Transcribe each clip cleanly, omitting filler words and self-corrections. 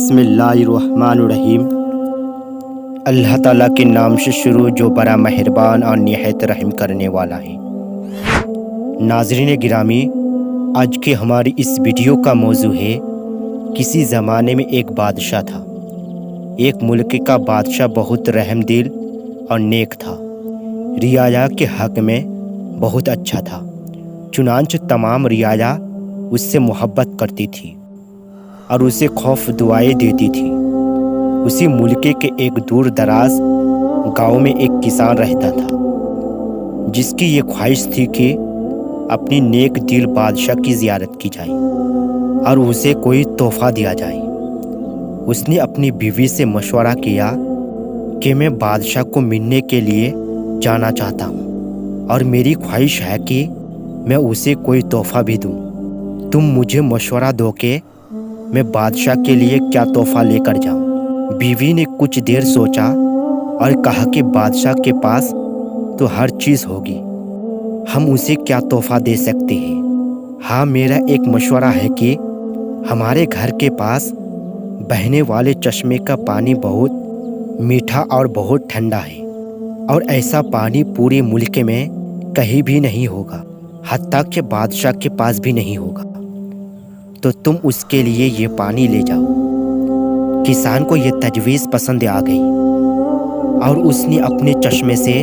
بسم اللہ الرحمن الرحیم۔ اللہ تعالیٰ کے نام سے شروع جو بڑا مہربان اور نہایت رحم کرنے والا ہے۔ ناظرین گرامی، آج کے ہماری اس ویڈیو کا موضوع ہے کسی زمانے میں ایک بادشاہ تھا۔ ایک ملک کا بادشاہ بہت رحم دل اور نیک تھا، رعایا کے حق میں بہت اچھا تھا۔ چنانچہ تمام رعایا اس سے محبت کرتی تھی اور اسے خوف دعائیں دیتی تھی۔ اسی ملک کے ایک دور دراز گاؤں میں ایک کسان رہتا تھا جس کی یہ خواہش تھی کہ اپنی نیک دل بادشاہ کی زیارت کی جائے اور اسے کوئی تحفہ دیا جائے۔ اس نے اپنی بیوی سے مشورہ کیا کہ میں بادشاہ کو ملنے کے لیے جانا چاہتا ہوں اور میری خواہش ہے کہ میں اسے کوئی تحفہ بھی دوں۔ تم مجھے مشورہ دو کہ میں بادشاہ کے لیے کیا تحفہ لے کر جاؤں۔ بیوی نے کچھ دیر سوچا اور کہا کہ بادشاہ کے پاس تو ہر چیز ہوگی، ہم اسے کیا تحفہ دے سکتے ہیں۔ ہاں، میرا ایک مشورہ ہے کہ ہمارے گھر کے پاس بہنے والے چشمے کا پانی بہت میٹھا اور بہت ٹھنڈا ہے، اور ایسا پانی پورے ملک میں کہیں بھی نہیں ہوگا، حتیٰ کہ بادشاہ کے پاس بھی نہیں ہوگا، تو تم اس کے لیے یہ پانی لے جاؤ۔ کسان کو یہ تجویز پسند آ گئی اور اس نے اپنے چشمے سے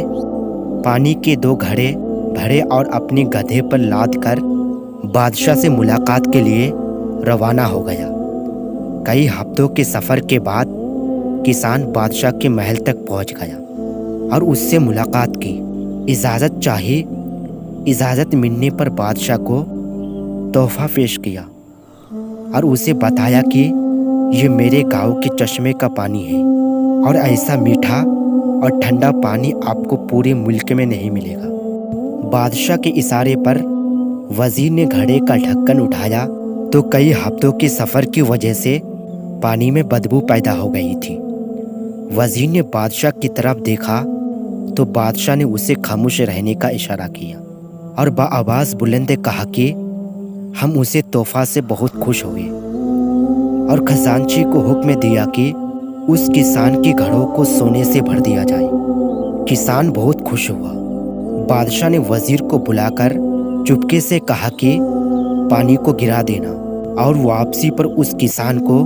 پانی کے 2 گھڑے بھرے اور اپنے گدھے پر لاد کر بادشاہ سے ملاقات کے لیے روانہ ہو گیا۔ کئی ہفتوں کے سفر کے بعد کسان بادشاہ کے محل تک پہنچ گیا اور اس سے ملاقات کی، اجازت چاہی۔ اجازت ملنے پر بادشاہ کو تحفہ پیش کیا اور اسے بتایا کہ یہ میرے گاؤں کے چشمے کا پانی ہے اور ایسا میٹھا اور ٹھنڈا پانی آپ کو پورے ملک میں نہیں ملے گا۔ بادشاہ کے اشارے پر وزیر نے گھڑے کا ڈھکن اٹھایا تو کئی ہفتوں کے سفر کی وجہ سے پانی میں بدبو پیدا ہو گئی تھی۔ وزیر نے بادشاہ کی طرف دیکھا تو بادشاہ نے اسے خاموش رہنے کا اشارہ کیا اور بآواز بلند کہا کہ ہم اسے تحفہ سے بہت خوش ہوئے، اور خزانچی کو حکم دیا کہ اس کسان کے گھڑوں کو سونے سے بھر دیا جائے۔ کسان بہت خوش ہوا۔ بادشاہ نے وزیر کو بلا کر چپکے سے کہا کہ پانی کو گرا دینا اور واپسی پر اس کسان کو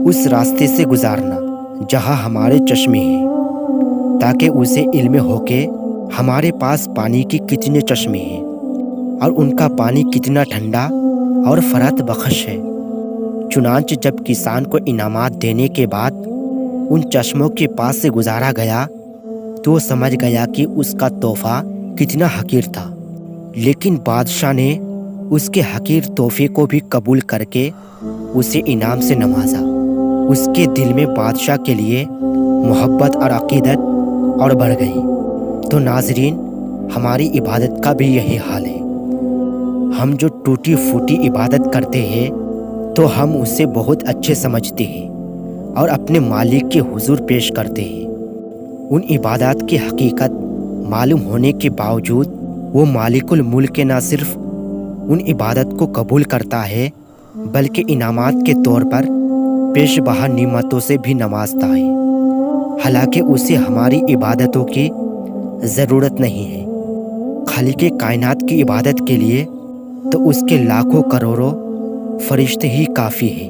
اس راستے سے گزارنا جہاں ہمارے چشمے ہیں، تاکہ اسے علم ہو کہ ہمارے پاس پانی کی کتنے چشمے ہیں اور ان کا پانی کتنا ٹھنڈا اور فرات بخش ہے۔ چنانچہ جب کسان کو انعامات دینے کے بعد ان چشموں کے پاس سے گزارا گیا تو وہ سمجھ گیا کہ اس کا تحفہ کتنا حقیر تھا، لیکن بادشاہ نے اس کے حقیر تحفے کو بھی قبول کر کے اسے انعام سے نوازا۔ اس کے دل میں بادشاہ کے لیے محبت اور عقیدت اور بڑھ گئی۔ تو ناظرین، ہماری عبادت کا بھی یہی حال ہے۔ ہم جو ٹوٹی پھوٹی عبادت کرتے ہیں تو ہم اسے بہت اچھے سمجھتے ہیں اور اپنے مالک کے حضور پیش کرتے ہیں۔ ان عبادات کی حقیقت معلوم ہونے کے باوجود وہ مالک الملک نہ صرف ان عبادت کو قبول کرتا ہے بلکہ انعامات کے طور پر پیش بہا نعمتوں سے بھی نوازتا ہے، حالانکہ اسے ہماری عبادتوں کی ضرورت نہیں ہے۔ خالق کائنات کی عبادت کے لیے تو اس کے لاکھوں کروڑوں فرشتے ہی کافی ہیں۔